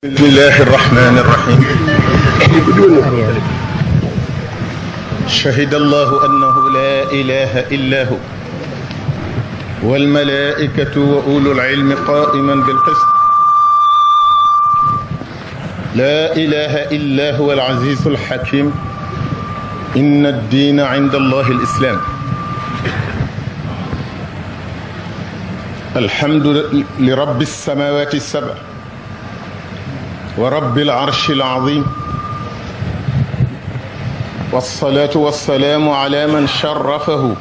بسم الله الرحمن الرحيم شهد الله أنه لا إله إلا هو والملائكة وأولو العلم قائما بالقسط لا إله إلا هو العزيز الحكيم إن الدين عند الله الإسلام الحمد لرب السماوات السبع ورب العرش العظيم والصلاة والسلام على من شرفه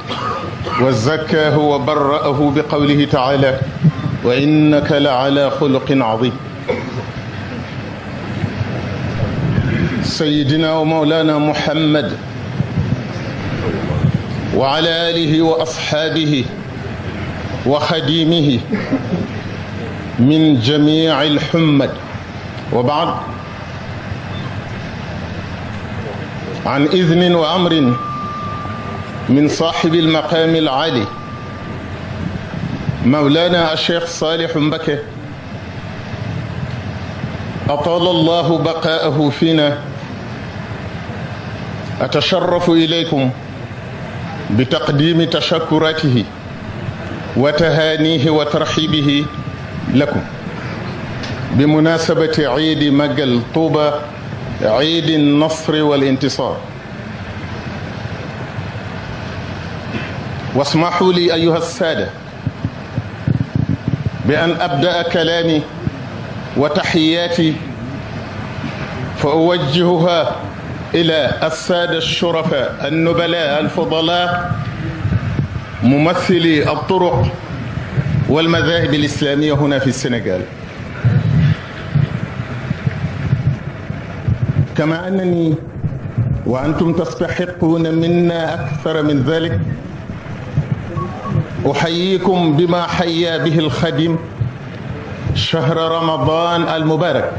وزكاه وبرأه بقوله تعالى وإنك لعلى خلق عظيم سيدنا ومولانا محمد وعلى آله وأصحابه وخديمه من جميع الحمد وبعد عن إذن وأمر من صاحب المقام العالي مولانا الشيخ صالح مبكي أطال الله بقاءه فينا أتشرف إليكم بتقديم تشكراته وتهانيه وترحيبه لكم بمناسبة عيد مجل طوبى عيد النصر والانتصار. واسمحوا لي أيها السادة بأن أبدأ كلامي وتحياتي فأوجهها إلى السادة الشرفاء النبلاء الفضلاء ممثلي الطرق والمذاهب الإسلامية هنا في السنغال، كما أنني وأنتم تستحقون منا أكثر من ذلك أحييكم بما حيا به الخادم شهر رمضان المبارك،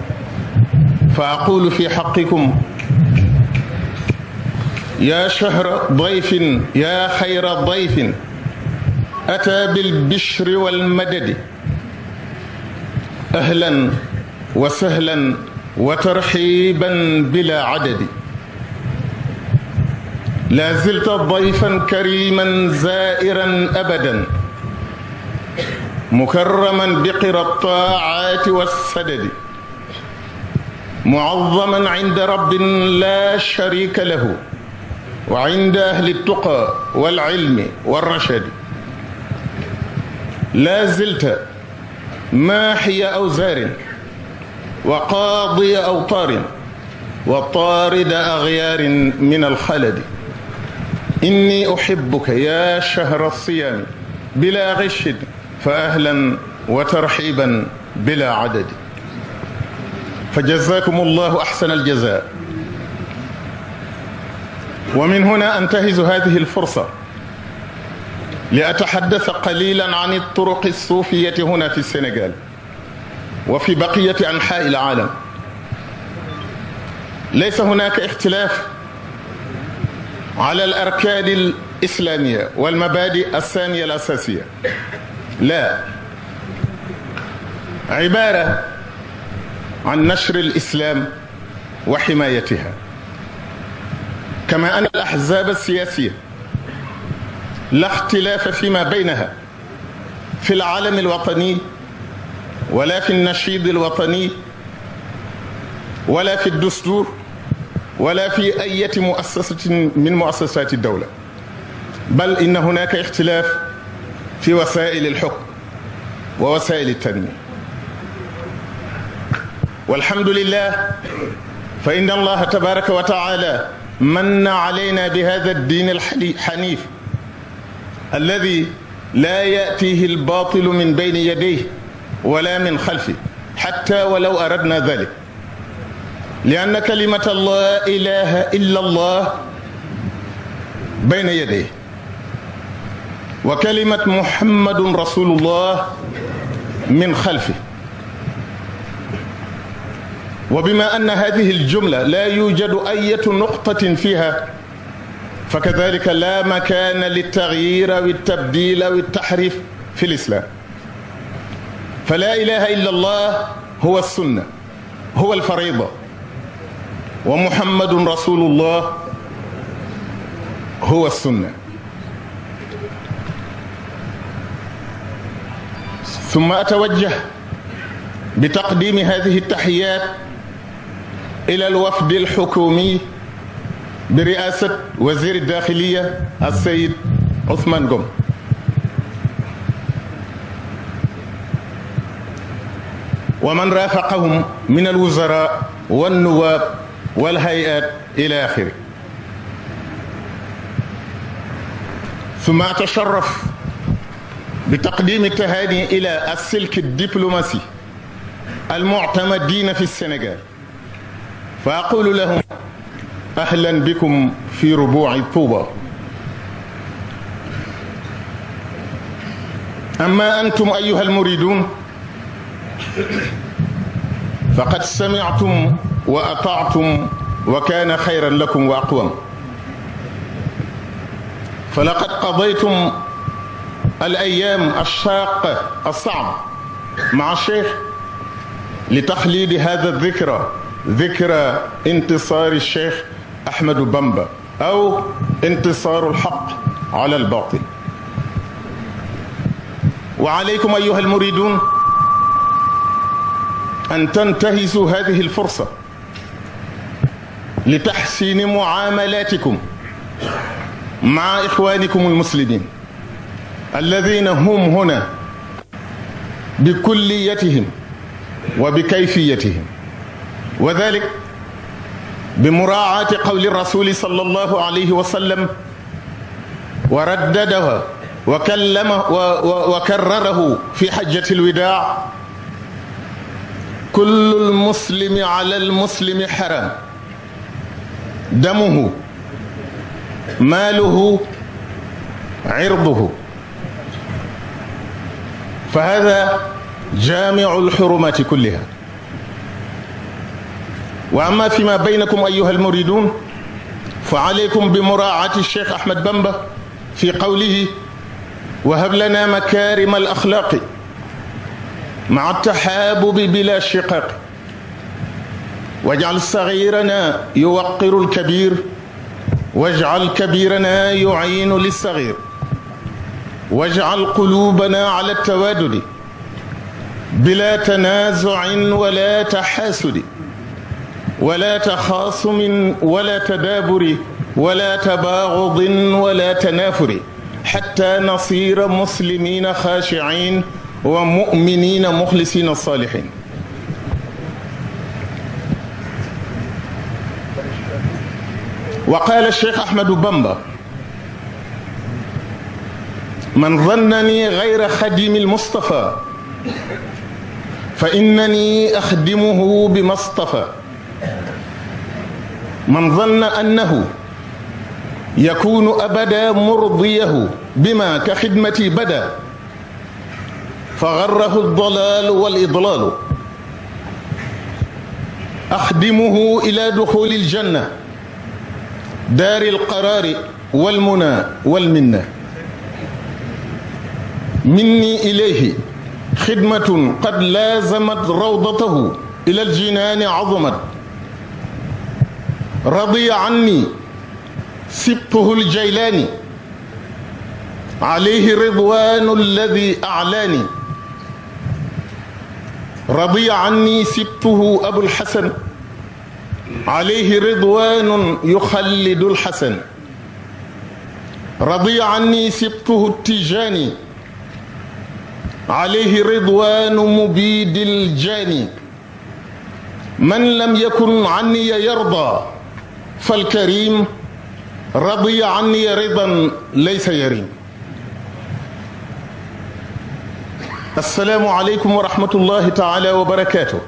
فأقول في حقكم يا شهر ضيف يا خير ضيف أتى بالبشر والمدد أهلا وسهلا وترحيبا بلا عدد. لا زلت ضيفا كريما زائرا أبدا مكرما بقرى الطاعات والسدد معظما عند رب لا شريك له وعند أهل التقى والعلم والرشد. لا زلت ماحي أوزار وقاضي أوطار وطارد أغيار من الخلد. إني أحبك يا شهر الصيام بلا غش فأهلا وترحيبا بلا عدد. فجزاكم الله أحسن الجزاء. ومن هنا أنتهز هذه الفرصة لأتحدث قليلا عن الطرق الصوفية هنا في السنغال وفي بقية أنحاء العالم. ليس هناك اختلاف على الأركان الإسلامية والمبادئ الثانية الأساسية، لا، عبارة عن نشر الإسلام وحمايتها، كما أن الأحزاب السياسية لا اختلاف فيما بينها في العلم الوطني ولا في النشيد الوطني ولا في الدستور ولا في أي مؤسسة من مؤسسات الدولة، بل إن هناك اختلاف في وسائل الحكم ووسائل التنمية. والحمد لله فإن الله تبارك وتعالى من علينا بهذا الدين الحنيف الذي لا يأتيه الباطل من بين يديه ولا من خلفه حتى ولو أردنا ذلك، لأن كلمة لا إله إلا الله بين يديه وكلمة محمد رسول الله من خلفه. وبما أن هذه الجملة لا يوجد أي نقطة فيها فكذلك لا مكان للتغيير والتبديل والتحريف في الإسلام. فلا إله إلا الله هو السنة هو الفريضة ومحمد رسول الله هو السنة. ثم أتوجه بتقديم هذه التحيات إلى الوفد الحكومي برئاسة وزير الداخلية السيد عثمان قم، ومن رافقهم من الوزراء والنواب والهيئات إلى آخره. ثم أتشرف بتقديم التهاني إلى السلك الدبلوماسي المعتمدين في السنغال، فأقول لهم أهلا بكم في ربوع طوبى. أما أنتم أيها المريدون فقد سمعتم وأطعتم وكان خيرا لكم وأقوم، فلقد قضيتم الأيام الشاقة الصعبة مع الشيخ لتخليد هذا الذكرى، ذكرى انتصار الشيخ أحمد بامبا أو انتصار الحق على الباطل. وعليكم أيها المريدون أن تنتهزوا هذه الفرصة لتحسين معاملاتكم مع إخوانكم المسلمين الذين هم هنا بكليتهم وبكيفيتهم، وذلك بمراعاة قول الرسول صلى الله عليه وسلم ورددها وكرره في حجة الوداع: كل المسلم على المسلم حرام، دمه ماله عرضه. فهذا جامع الحرمات كلها. وأما فيما بينكم أيها المريدون فعليكم بمراعاة الشيخ أحمد بامبا في قوله: وهب لنا مكارم الأخلاق مع التحابب بلا شقاق، واجعل صغيرنا يوقر الكبير، واجعل كبيرنا يعين للصغير، واجعل قلوبنا على التوادد بلا تنازع ولا تحاسد ولا تخاصم ولا تدابر ولا تباغض ولا تنافر، حتى نصير مسلمين خاشعين ومؤمنين مخلصين الصالحين. وقال الشيخ أحمد بامبا: من ظنني غير خديم المصطفى فإنني أخدمه بما اصطفى. من ظن أنه يكون أبدا مرضيه بما كخدمتي بدا فغره الضلال والإضلال. أخدمه إلى دخول الجنة دار القرار والمنى والمنة. مني إليه خدمة قد لازمت روضته إلى الجنان عظمت. رضي عني سبته الجيلاني عليه رضوان الذي أعلاني. رضي عني سبته أبو الحسن عليه رضوان يخلد الحسن. رضي عني سبته التجاني عليه رضوان مبيد الجاني. من لم يكن عني يرضى فالكريم رضي عني رضا ليس يريم. السلام عليكم ورحمة الله تعالى وبركاته.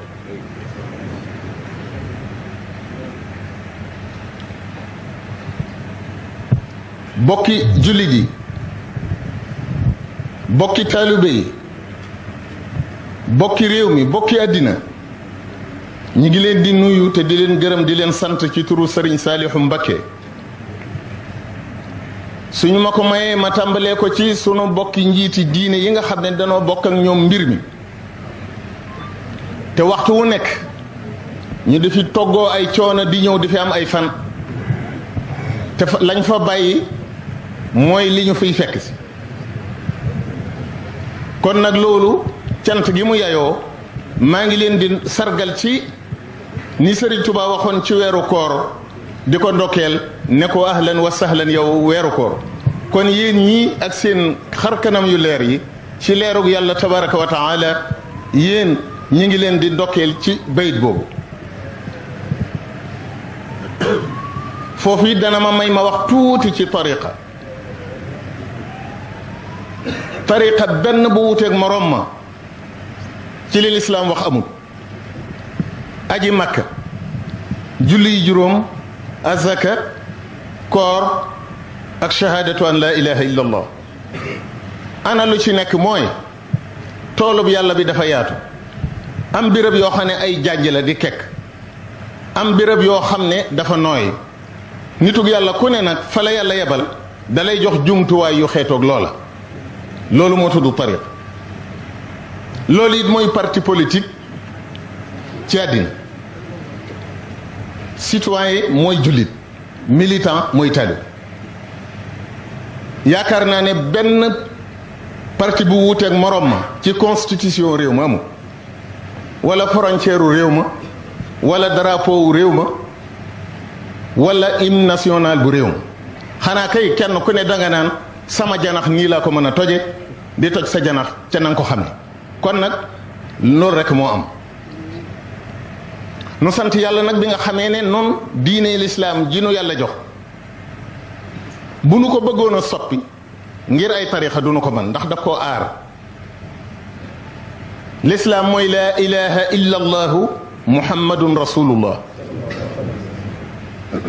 bokki jullit yi, bokki taalibe yi, bokki réew mi, bokki àddina, ñi ngi leen di nuyu te di leen gërëm di leen sant ci turu Serigne Saliou Mbacké. suñu ma ko mayee ma tàmbalee ko ci sunu bokki njiiti diine yi nga xam ne danoo bokk ak ñoom mbir mi te waxtu wu nekk ñu di fi toggoo ay coono di ñëw di fi am ay fan te lañ fa bàyyi mooy li ñu fiy fekk si kon nag loolu cant gi mu yayoo maa ngi leen di sargal ci ni Sëriñ Tuubaa waxoon ci weeru koor di ko ndokkeel ne ko ahlan wa sahlan yow weeru koor kon yéen ñii ak seen xarkanam yu leer yi ci leerug yàlla tabaraka wa taala yéen ñi ngi leen di ndokkeel ci bayit boobu foofu it dana ma may ma wax tuuti ci tariqa benn bu wuteeg morom ma ci li lislaam wax amul aji makka julli yi juróom azaka koor ak shahadatu an la ilaha illa allah ana lu ci nekk mooy toolub yàlla bi dafa yaatu am béréb yoo xam ne ay jànj la di kekk am béréb yoo xam ne dafa nooy nitug yàlla ku ne nag fa la yàlla yebal dalay jox jumtuwaay yu xeetoog loola loolu moo tudd tariq loolu it mooy parti politique ci àddina citoyen mooy jullit militant mooy talib yaakaar naa ne benn parti bu wuuteeg morom ma ci constitution réew ma amul wala frontière réew ma wala drapeau réew ma wala hymne national bu réew ma xanaa kay kenn ku ne danga naan sama janax nii laa ko mën a toje di toj sa janax ca nanga ko xam ne kon nag loolu rek moo am nu sant yàlla nag bi nga xamee ne noonu diine lislaam ji nu yàlla jox bu nu ko bëggoon a soppi ngir ay tarixa du nu ko mën ndax daf koo aar lislaam mooy laa ilaha illa allahu muhammadun rasulullah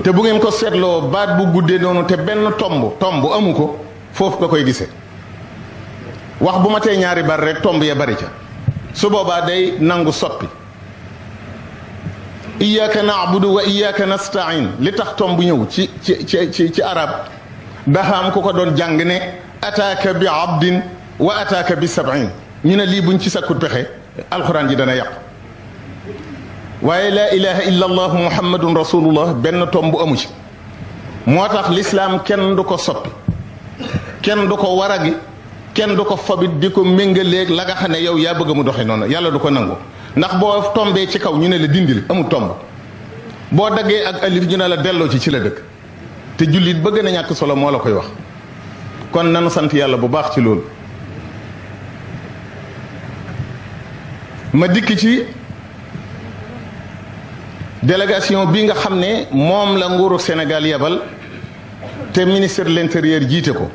te bu ngeen ko seetloo baat bu guddee noonu te benn tomb amu ko foofu nga koy gisee wax bu ma tee ñaari bar rek tomb ya bari ca su boobaa day nangu soppi iyyaka na'budu wa iyyaka nasta'in li tax tomb ñëw ci arab dafa am ku ko doon jàng ne ataaka bi abdin wa ataaka bi sab'in ñu ne lii buñ ci sakkut pexe alxuraan ji dana yàqu waaye laa ilaha illa allahu muhammadun rasulullah benn tomb amu ci moo tax lislaam kenn du ko soppi kenn du ko waragi kenn du ko fabit di ko méngaleeg la nga xam ne yow yaa bëgg mu doxe noonu yàlla du ko nangu ndax boo tombee ci kaw ñu ne la dindil amul tomb boo daggee ak alif ñu ne la delloo ci la dëkk te jullit bëgg na ñàkk solo moo la koy wax kon nanu sant yàlla bu baax ci loolu ma dikk ci délégation bi nga xam ne moom la nguuru Sénégal yebal te ministre de l'intérieur jiite ko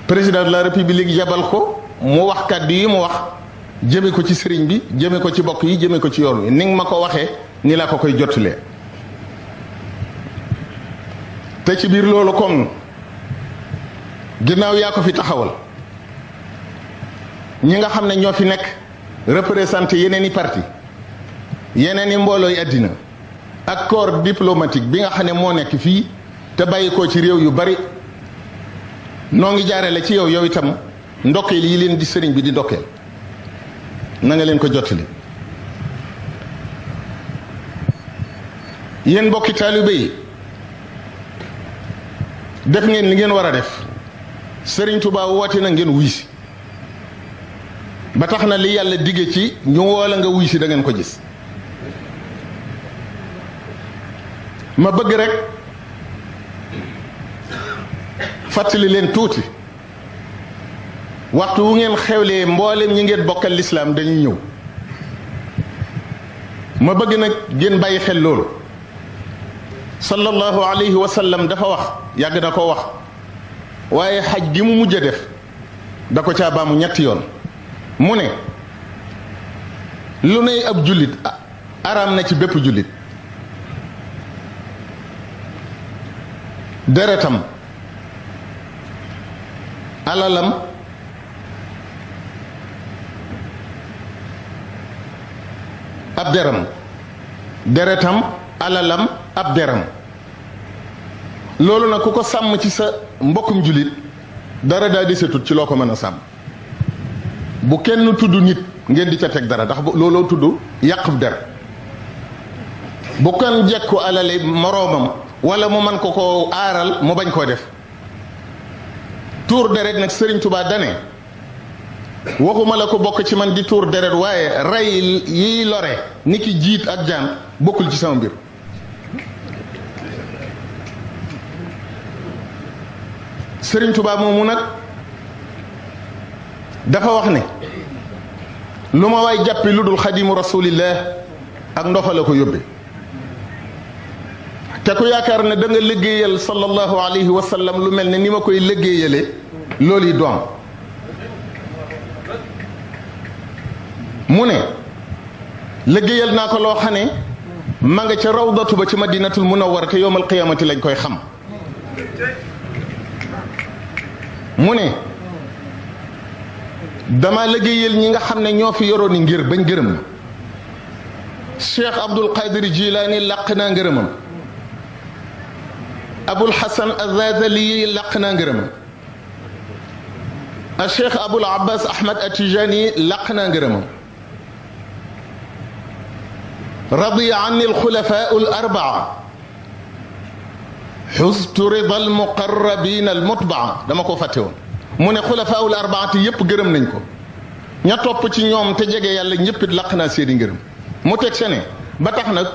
président de la république yebal ko mu wax kàddu yi mu wax jëme ko ci sëriñ bi jëme ko ci bokk yi jëme ko ci yoon wi ni nga ma ko waxee ni la ko koy jottalee te ci biir loolu comme ginnaaw yaa ko fi taxawal ñi nga xam ne ñoo fi nekk représenté yeneen i parti yeneen i mboolooy àddina ak corps diplomatique bi nga xam ne moo nekk fii te bàyyi ko ci réew yu bari noo ngi jaarale ci yow itam ndokkeel yi leen di sëriñ bi di ndokkeel na nga leen ko jottali yéen mbokki taalibe yi def ngeen li ngeen war a def sëriñ Tuubaa woote na ngeen wuy si ba tax na li yàlla digge ci ñu woola nga wuy si da ngeen ko gis ma bëgg rek fàttali leen tuuti waxtu wu ngeen xewlee mboolem ñi ngeen bokkal lislaam dañuy ñëw ma bëgg nag ngeen bàyyi xel loolu sallallahu alayhi wa sallam dafa wax yàgg na ko wax waaye xaj gi mu mujj a def da ko caa baamu ñetti yoon mu ne lu ne ab jullit araam na ci bépp jullit deretam alalam ab deram deretam alalam ab deram loolu nag ku ko sàmm ci sa mbokkum jullit dara daa desetut ci loo ko mën a sàmm bu kenn tudd nit ngeen di ca teg dara ndax looloo tudd yàqub der bu kan jekku alali moroomam wala mu man ko koo aaral mu bañ koo def. tuur deret nag Sëriñ Tuubaa dane waxuma la ko bokk ci man di tuur deret waaye rey yiy lore ni ki jiit ak jaan bokkul ci sama mbir. Sëriñ Tuubaa moomu nag dafa wax ne lu ma waay jàppi lu dul xadimu rasulillah ak ndofa la ko yóbbe te ku yaakaar ne da nga liggéeyal sallallahu alayhi wa sallam lu mel ne ni ma koy liggéeyale loolu yi doom mu ne liggéeyal naa ko loo xam ne ma nga ca rawdatu ba ci madinatul munawwara te yowmal qiyaamati lañ koy xam mu ne dama liggéeyal ñi nga xam ne ñoo fi yoroon ngir bañ gërëm ma Cheikh Abdul Qadir Jilaani làq naa ngërëmam Abul Hasan Azazali làq naa ngërëmam a Cheikh Abul Abbas Ahmad Atijani làq naa ngërëmam radiya anni alxulafaa al-arbaa xustu rida almuqarrabin almutbaa dama ko fàtte woon mu ne xulafaa al-arbaati yëpp gërëm nañ ko ña topp ci ñoom te jege yàlla ñëpp it làq naa seeni ngërëm mu teg se ne ba tax nag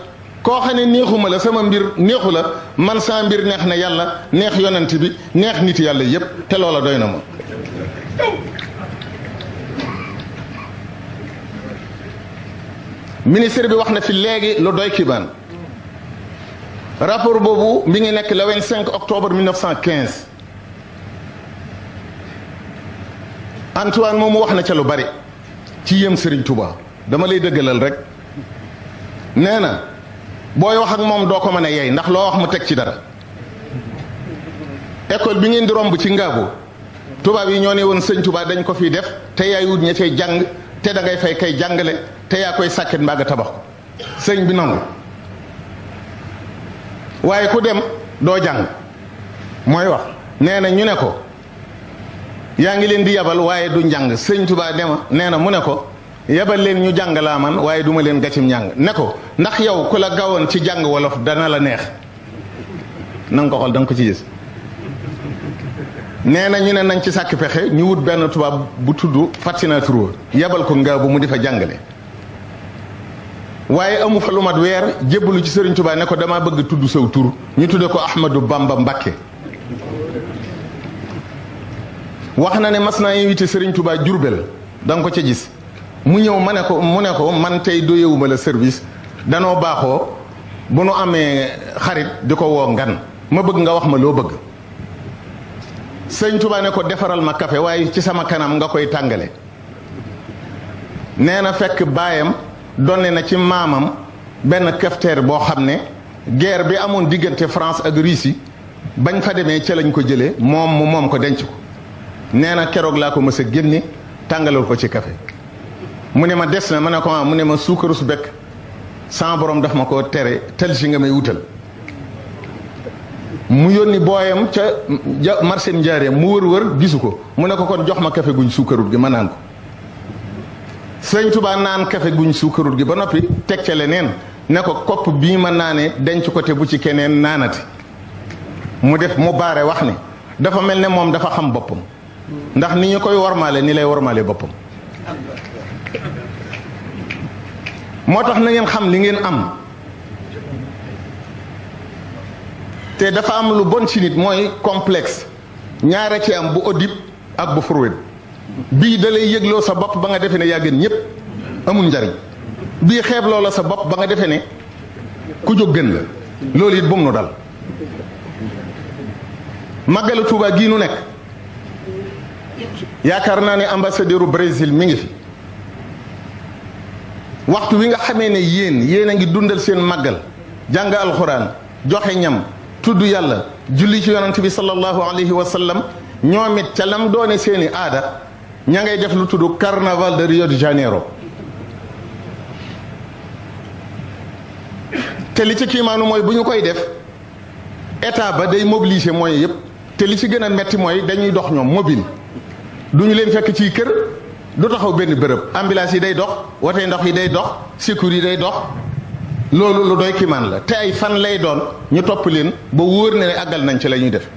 koo xam ne neexuma la sama mbir neexu la man saa mbir neex na yàlla neex yonent bi neex nit yàlla yëpp te loola doy na ma. ministre bi wax na fi léegi lu doy kibaan rapport boobu mi ngi nekk le 25 octobre 1915 Antoine moomu wax na ca lu bari ci yëm Serigne Touba dama lay dëggalal rek nee na booy wax ak moom doo ko mën a yey ndax loo wax mu teg ci dara école bi ngeen di romb ci ngaabu tubaab yi ñoo ne woon sëñ Touba dañ ko fiy def te yaay wut ña cay jàng te da ngay fay kay jàngale te yaa koy sàkket mbaa nga tabax ko sëñ bi nangu waaye ku dem doo jàng mooy wax nee na ñu ne ko yaa ngi leen di yabal waaye du njàng sëñ Touba dema nee na mu ne ko yabal leen ñu jàng laa man waaye duma leen gàccim njàng ne ko ndax yow ku la gawoon ci jàng wolof dana la neex na nga ko xool da nga ko ci gis nee na ñu ne nañ ci sàkk pexe ñu wut benn tubaab bu tudd Fatina Touré yabal ko nga bu mu di fa jàngale waaye amu fa lu mat weer jébbalu ci Sëriñ Tuubaa ne ko dama bëgg tudd saw tur ñu tudde ko Ahmadou Bamba Mbakke wax na ne mas naa invité Sëriñ Tuubaa Jurbel da nga ko ca gis mu ñëw mu ne ko man tey doyewuma la service danoo baaxoo bu nu amee xarit di ko woo ngan ma bëgg nga wax ma loo bëgg Sëriñ Tuubaa ne ko defaral ma café waaye ci sama kanam nga koy tàngale nee na fekk baayam donne na ci maamam benn cafetière boo xam ne guerre bi amoon diggante France ak Russie bañ fa demee ca lañ ko jëlee moom ko denc ko nee na keroog laa ko mës a génne tàngalal ko ci café mu ne ma des na ma ne ko mu ne ma suukaru su bekk sama borom daf ma ko tere tel si nga may wutal mu yónni booyam ca marché Njaareem mu wër gisu ko mu ne ko kon jox ma café guñ suukarut gi ma naan ko Sëñ Tuubaa naan café guñ suukarut gi ba noppi teg ca leneen ne ko kopp bii ma naane denc ko te bu ci keneen naanati mu baare wax ne dafa mel ne moom dafa xam boppam ndax ni ñu koy wormaale ni lay wormaale boppam moo tax na ngeen xam li ngeen am te dafa am lu bon ci nit mooy complexe ñaare ci am bu Oedipe ak bu Freud bii da lay yëgloo sa bopp ba nga defee ne yaa gën ñëpp amul njariñ bii xeebloo la sa bopp ba nga defee ne ku jóg gën la loolu it bum nu dal màggalu Tuuba gii nu nekk yaakaar naa ne ambassadeur u Brésil mi ngi fi waxtu wi nga xamee ne yéen a ngi dundal seen màggal jàng alxuraan joxe ñam tudd yàlla julli ci yonent bi sallallahu alayhi wa sallam ñoom it ca lam doone seeni aada ña ngay def lu tudd carnaval de Rio de Janeiro te li ci kiimaanu mooy bu ñu koy def état ba day mobiliser moyens yëpp te li ci gën a metti mooy dañuy dox ñoom mobile du ñu leen fekk ci kër du taxaw benn bërëb ambulance yi day dox wote ndox yi day dox secours yi day dox loolu lu doy kimaan la te ay fan lay doon ñu topp leen ba wóor ne àggal nañ ci la ñuy def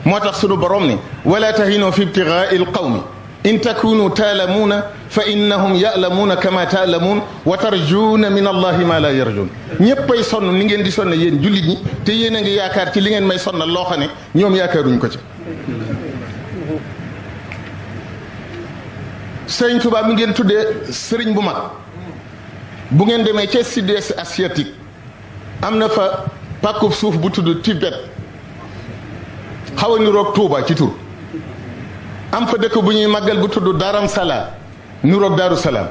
moo tax sunu borom ni wala tahinu fi ibtigaai alqawmi in takunu taalamuuna fa innahum yaalamuuna kama taalamuun wa tarjuuna min allahi ma la yarjuun ñéppay sonn ni ngeen di sonn yéen jullit ñi te yéen a ngi yaakaar ci li ngeen may sonnal loo xam ne ñoom yaakaaruñ ko ci sëriñ Tuubaa mi ngeen tuddee sëriñ bu mag bu ngeen demee ca sud-est asiatique am na fa pàkkub suuf bu tudd Tibet xaw a niroog Tuuba ci tur am fa dëkk bu ñuy màggal bu tudd Daram Salaam niroog Daaru Salaam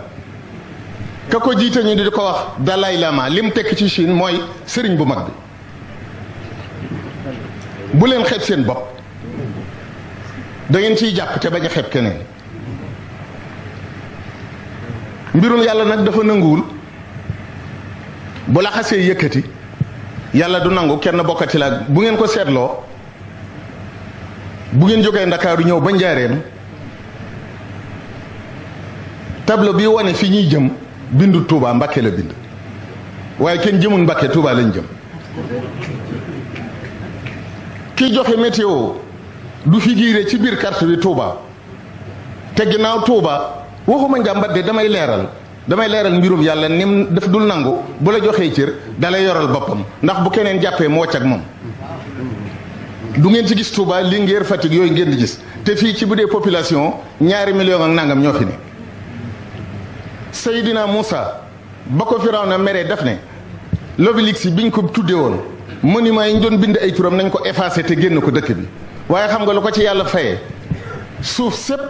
ka ko jiite ñu di ko wax Dalai Lama lim tekk ci Chine mooy sëriñ bu mag bi bu leen xeeb seen bopp da ngeen ciy jàpp te bañ a xeeb keneen mbirum yàlla nag dafa nanguwul bu la xasee yëkkati yàlla du nangu kenn bokkati la bu ngeen ko seetloo bu ngeen jógee Ndakaaru ñëw ba Njaareem tableau bi wane fi ñuy jëm bindu Touba Mbakke la bind waaye kenn jëmul Mbakke Touba lañ jëm kiy joxe météo du figuré ci biir carte bi Touba te ginnaaw Touba waxuma njàmbat de damay leeral mbirum yàlla nim daf dul nangu bu la joxee cër dalay yoral boppam ndax bu keneen jàppee mu wàcc ak moom du ngeen ci gis Touba Linguère Fatick yooyu ngeen di gis te fii ci bu dee population 2 millions ak nangam ñoo fi ne Seydina Moussa ba ko Firawna mere daf ne l'obélisque biñ ko tuddee woon monument yi ñu doon bind ay turam nañ ko effacé te génn ko dëkk bi waaye xam nga lu ko ci yàlla fayee suuf sépp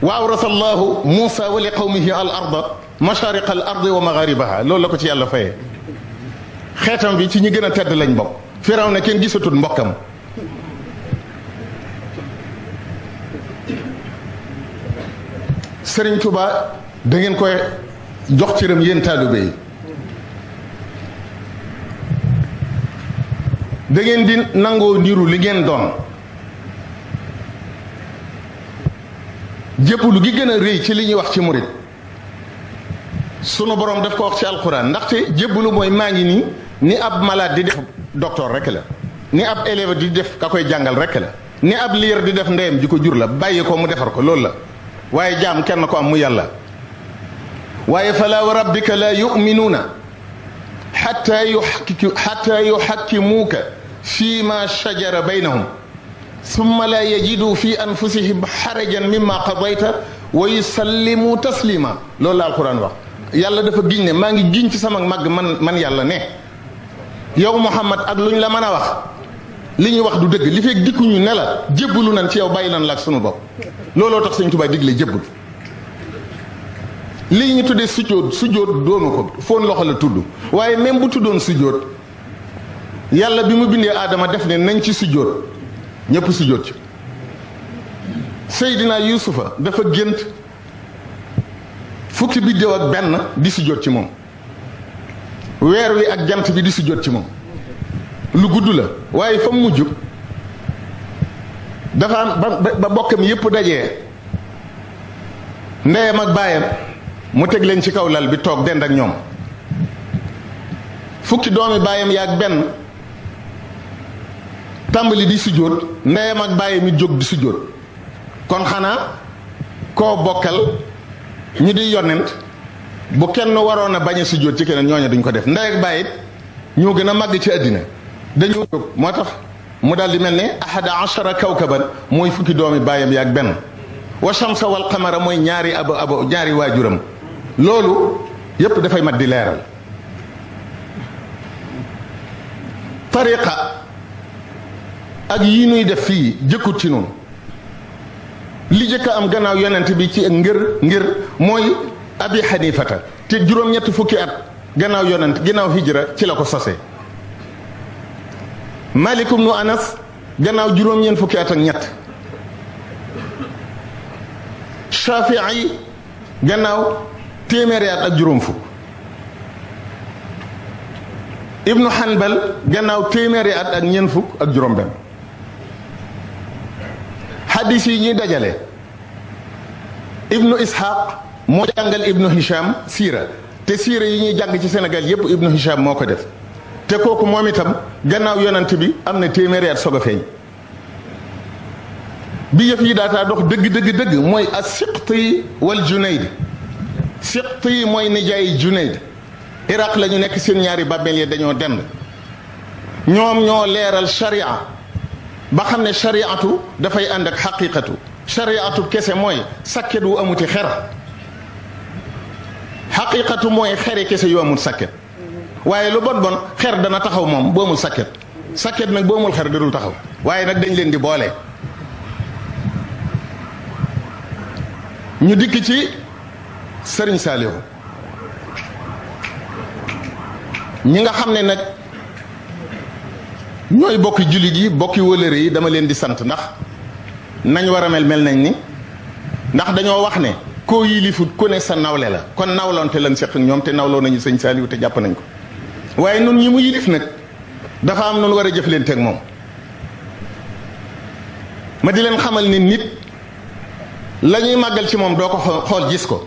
wa awrasa allahu Moussa wa li qawmihi al arda mashariqa al ardi wa magharibaha loolu la ko ci yàlla fayee xeetam bi ci ñi gën a tedd lañ bokk Firawna kenn gisatul mbokkam Sëriñ Tuubaa da ngeen koy jox cëram yéen taalibe yi da ngeen di nangoo niru li ngeen doon jébbalu gi gën a rëy ci li ñuy wax ci murit sunu borom daf ko wax ci alquran ndaxte jébbalu mooy maa ngi nii ni ab malade di def docteur rek la ni ab élève di def ka koy jàngal rek la ni ab liir di def ndeyam ji ko jur la bàyyi ko mu defar ko loolu la waaye jaam kenn ko am mu yàlla waaye falaa wa rabbika laa yuminuuna xatta yuxakkimuuka fi ma shajara baynahum summa laa yajidu fi anfusihim xarajan mimma qadayta wa yusallimu taslima loolu la alquran wax yàlla dafa giñ ne maa ngi giñ ci sama màgg man yàlla ne yow Muhammad ak lu ñu la mën a wax li ñuy wax du dëgg li fekk dikkuñu ne la jébbalu nañ ci yow bàyyi nañ la ak sunu bopp looloo tax Sëñ Tuubaa digle jébbal lii ñu tuddee sujjóot doonu ko foon loxo la tudd waaye même bu tuddoon sujjóot yàlla bi mu bindee aadama def ne nañ ci sujjóot ñëpp sujjóot ci Seydina Yuusufa dafa gént fukki biddéew ak benn di sujjóot ci moom weer wi ak jant bi di sujjóot ci moom lu gudd la waaye fa mu mujj dafa am ba bokkam yépp dajee ndeyam ak baayam mu teg leen ci kaw lal bi toog dend ak ñoom fukki doomi baayam yaag benn tàmbali di sujjóot ndeyam ak baayam it jóg di sujjóot kon xanaa koo bokkal ñu di yonent bu kenn waroon a bañ a sujjóot ci keneen ñooñu duñ ko def ndey ak baay it ñoo gën a màgg ci àddina dañoo jóg moo tax mu daal di mel ne ahada ashara kawkaban mooy fukki doomi baayam yaag benn wa shamsa wal qamara mooy ñaari ñaari waajuram loolu yépp dafay mat di leeral tariqa ak yii nuy def fii jëkkut ci noonu li jëkk am gannaaw yonent bi ci ngir mooy abi xanifata te juróom-ñetti fukki at gannaaw yonent gannaaw hijra ci la ko sose Malik ibnu Anas gannaaw juróom-ñeent fukki at ak ñett Shafii gannaaw téeméeri at ak juróom fukk Ibnu Hanbal gannaaw téeméeri at ak ñeent fukk ak juróom benn xadis yi ñuy dajale Ibnu Ishaq moo jàngal Ibnu Hisham siira te siire yi ñuy jàng ci Sénégal yépp Ibnu Hisham moo ko def te kooku moom itam gannaaw yonant bi am na téeméeri at soog a feeñ bi yëf yi daataa dox dëgg mooy as-Siqti wal Junayd. Siqti mooy nijaay Junayd Iraq la ñu nekk seen ñaari bàmmeel yi dañoo dend ñoom ñoo leeral sharia ba xam ne shariatu dafay ànd ak xaqiqatu shariatu kese mooy sakket wu amuti xer xaqiqatu mooy xere kese yu amul sakket waaye lu bon bon xer dana taxaw moom bu amul sakket sakket nag bu amul xer dadul taxaw waaye nag dañ leen di boole. ñu dikk ci Sëriñ Saalihu ñi nga xam ne nag ñooy bokki jullit yi bokki wëlëre yi dama leen di sant ndax nañ war a mel nañ ni ndax dañoo wax ne koo yilifut ku ne sa nawle la kon nawloonte lan seq ñoom te nawloo nañu Sëriñ Saalihu te jàpp nañ ko waaye nun ñi mu yilif nag dafa am noonu war a jëflante ak moom ma di leen xamal ni nit la ñuy màggal ci moom doo ko xool gis ko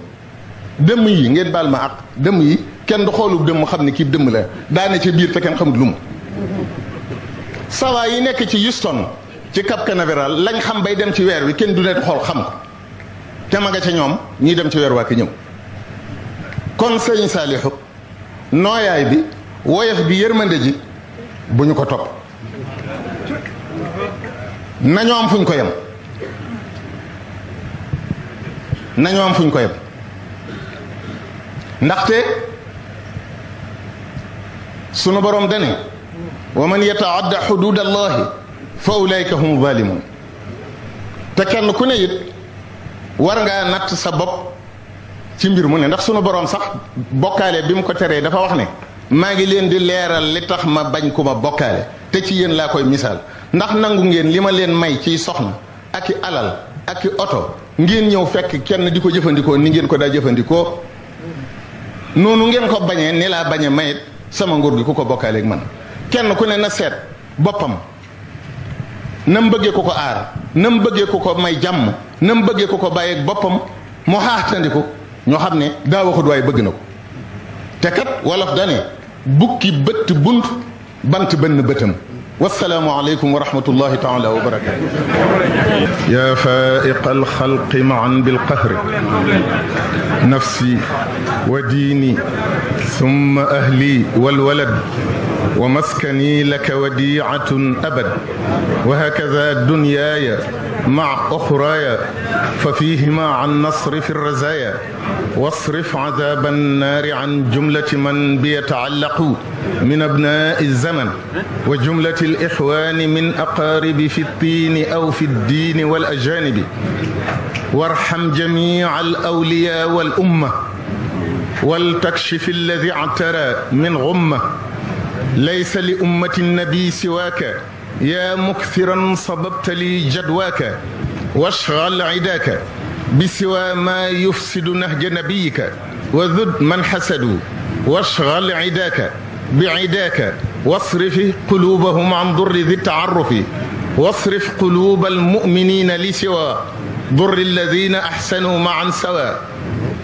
dëmm yi ngeen baal ma ak dëmm yi kenn du xoolub dëmm xam ne kii dëmm la daane ca biir te kenn xamut lu mu sawaa yi nekk ci Houston ci Cap Canaveral lañ xam bay dem ci weer wi kenn du ne xool xam ko te ma nga ca ñoom ñuy dem ci weer waa ki ñëw kon Sëriñ Saalihu nooyaay bi woyof bi yërmande ji bu ñu ko topp nañoo am fuñ ko yem nañoo am fuñ ko yem ndaxte sunu borom dane wa man yataadda xudud allahi fa ulaika hum zalimun te kenn ku ne it war ngaa natt sa bopp ci mbir mu ne ndax sunu borom sax bokkaale bi mu ko teree dafa wax ne maa ngi leen di leeral li tax ma bañ ku ma bokkaale te ci yéen laa koy misaal ndax nangu ngeen li ma leen may ciy soxna ak i alal ak i oto ngeen ñëw fekk kenn di ko jëfandikoo ni ngeen ko daa jëfandikoo noonu ngeen ko bañee ni laa bañe mayit sama nguur gi ku ko bokkaaleeg man kenn ku ne na seet boppam nam bëggee ku ko aar nam bëggee ku ko may jàmm nam bëggee ku ko bàyyeeg boppam mu xaaxtandiku ñoo xam ne daa waxut waaye bëgg na ko te kat wolof dane bukki bëtt bunt bant bënn bëtam والسلام عليكم ورحمة الله تعالى وبركاته يا فائق الخلق معا بالقهر نفسي وديني ثم أهلي والولد ومسكني لك وديعة أبد وهكذا دنياي مع أخراي ففيهما عن نصر في الرزايا واصرف عذاب النار عن جملة من بيتعلق من أبناء الزمن وجملة الإخوان من أقارب في الطين أو في الدين والأجانب وارحم جميع الأولياء والأمة ولتكشف الذي اعترى من غمة ليس لأمة النبي سواك يا مكثرا صببت لي جدواك واشغل عداك بسوى ما يفسد نهج نبيك وذد من حسدوا واشغل عداك بعداك واصرف قلوبهم عن ضر ذي التعرف واصرف قلوب المؤمنين لسوى ضر الذين أحسنوا معا سوى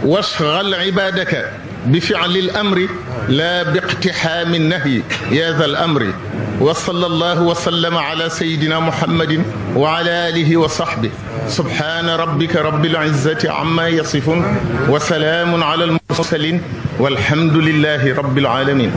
واشغل عبادك بفعل الأمر لا باقتحام النهي يا ذا الأمر وصلى الله وسلم على سيدنا محمد وعلى آله وصحبه سبحان ربك رب العزة عما يصفون وسلام على المرسلين والحمد لله رب العالمين